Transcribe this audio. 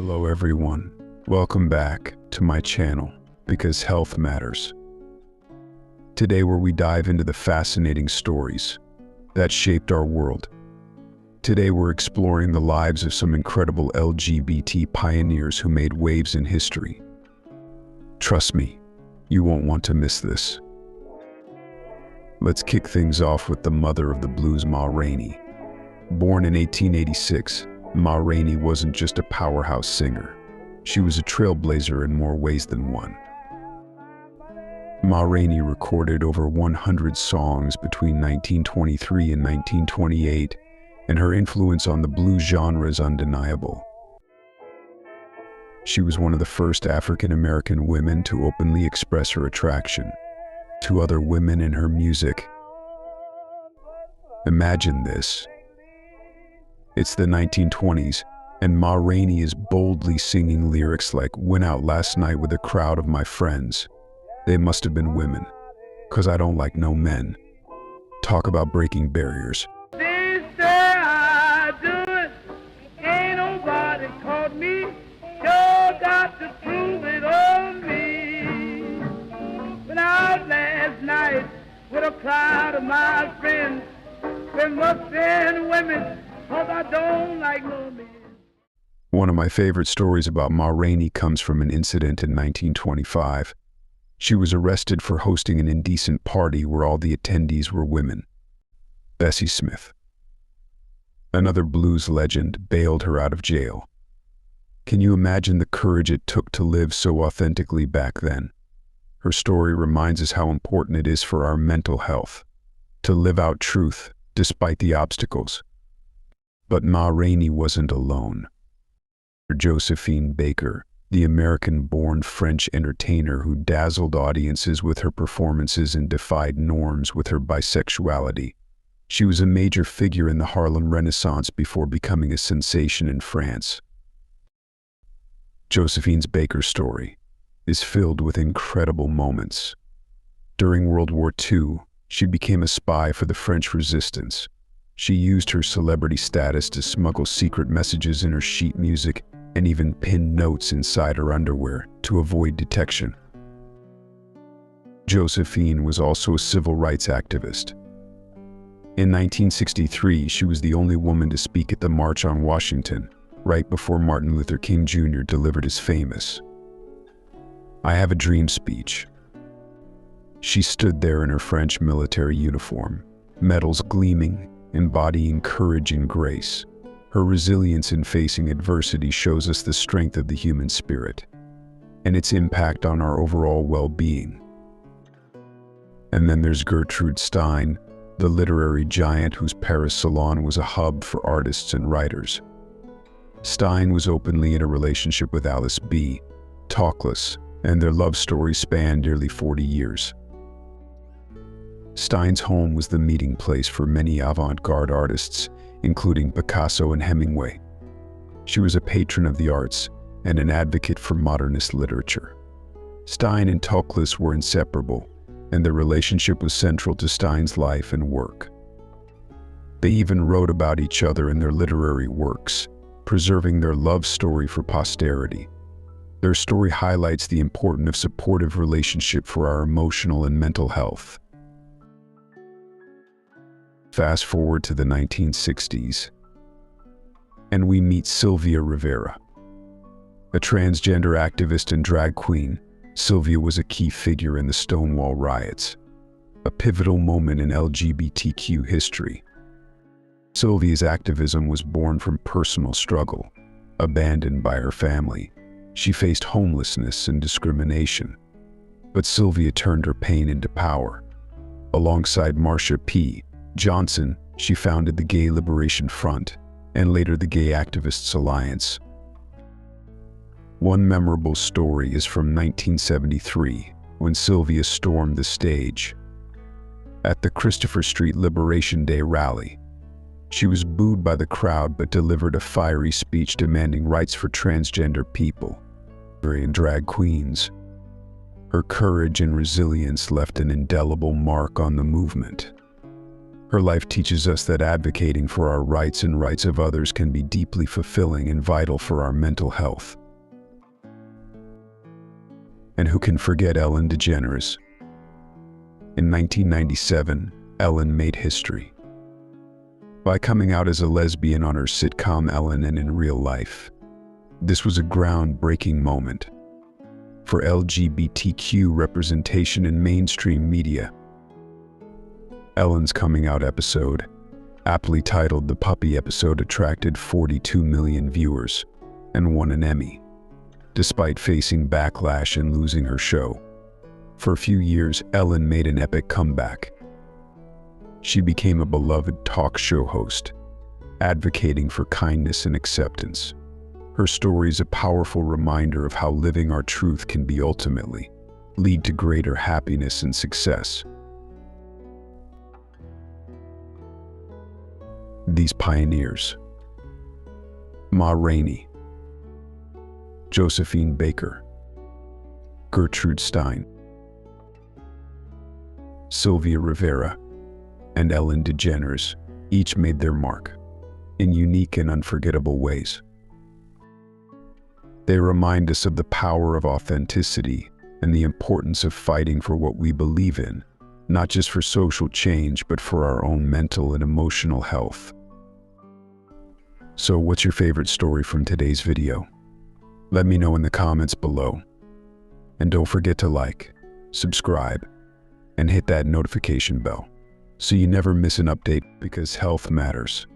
Hello everyone, welcome back to my channel, because health matters. Today where we dive into the fascinating stories that shaped our world. Today we're exploring the lives of some incredible LGBT pioneers who made waves in history. Trust me, you won't want to miss this. Let's kick things off with the mother of the blues, Ma Rainey. Born in 1886, Ma Rainey wasn't just a powerhouse singer. She was a trailblazer in more ways than one. Ma Rainey recorded over 100 songs between 1923 and 1928, and her influence on the blues genre is undeniable. She was one of the first African-American women to openly express her attraction to other women in her music. Imagine this. It's the 1920s, and Ma Rainey is boldly singing lyrics like, "Went out last night with a crowd of my friends. They must have been women, 'cause I don't like no men." Talk about breaking barriers. Sister, I do it. Ain't nobody caught me. Sure got to prove it on me. Went out last night with a crowd of my friends. They must have been women. 'Cause I don't like no men. One of my favorite stories about Ma Rainey comes from an incident in 1925. She was arrested for hosting an indecent party where all the attendees were women. Bessie Smith, another blues legend, bailed her out of jail. Can you imagine the courage it took to live so authentically back then? Her story reminds us how important it is for our mental health to live out truth despite the obstacles. But Ma Rainey wasn't alone. Josephine Baker, the American-born French entertainer who dazzled audiences with her performances and defied norms with her bisexuality. She was a major figure in the Harlem Renaissance before becoming a sensation in France. Josephine Baker's story is filled with incredible moments. During World War II, she became a spy for the French resistance. She used her celebrity status to smuggle secret messages in her sheet music and even pin notes inside her underwear to avoid detection. Josephine was also a civil rights activist. In 1963, she was the only woman to speak at the March on Washington, right before Martin Luther King Jr. delivered his famous "I Have a Dream" speech. She stood there in her French military uniform, medals gleaming, embodying courage and grace. Her resilience in facing adversity shows us the strength of the human spirit and its impact on our overall well-being. And then there's Gertrude Stein, the literary giant whose Paris salon was a hub for artists and writers. Stein was openly in a relationship with Alice B. Toklas, and their love story spanned nearly 40 years. Stein's home was the meeting place for many avant-garde artists, including Picasso and Hemingway. She was a patron of the arts and an advocate for modernist literature. Stein and Toklas were inseparable, and their relationship was central to Stein's life and work. They even wrote about each other in their literary works, preserving their love story for posterity. Their story highlights the importance of supportive relationship for our emotional and mental health. Fast forward to the 1960s, and we meet Sylvia Rivera. A transgender activist and drag queen, Sylvia was a key figure in the Stonewall riots, a pivotal moment in LGBTQ history. Sylvia's activism was born from personal struggle. Abandoned by her family, she faced homelessness and discrimination. But Sylvia turned her pain into power. Alongside Marsha P. Johnson, she founded the Gay Liberation Front, and later the Gay Activists Alliance. One memorable story is from 1973, when Sylvia stormed the stage. At the Christopher Street Liberation Day rally, she was booed by the crowd but delivered a fiery speech demanding rights for transgender people and drag queens. Her courage and resilience left an indelible mark on the movement. Her life teaches us that advocating for our rights and rights of others can be deeply fulfilling and vital for our mental health. And who can forget Ellen DeGeneres? In 1997, Ellen made history by coming out as a lesbian on her sitcom Ellen and in real life. This was a groundbreaking moment for LGBTQ representation in mainstream media. Ellen's coming out episode, aptly titled The Puppy Episode, attracted 42 million viewers and won an Emmy, despite facing backlash and losing her show. For a few years, Ellen made an epic comeback. She became a beloved talk show host, advocating for kindness and acceptance. Her story is a powerful reminder of how living our truth can be ultimately lead to greater happiness and success. These pioneers: Ma Rainey, Josephine Baker, Gertrude Stein, Sylvia Rivera, and Ellen DeGeneres, each made their mark in unique and unforgettable ways. They remind us of the power of authenticity and the importance of fighting for what we believe in, not just for social change, but for our own mental and emotional health. So, what's your favorite story from today's video? Let me know in the comments below. And don't forget to like, subscribe, and hit that notification bell so you never miss an update, because health matters.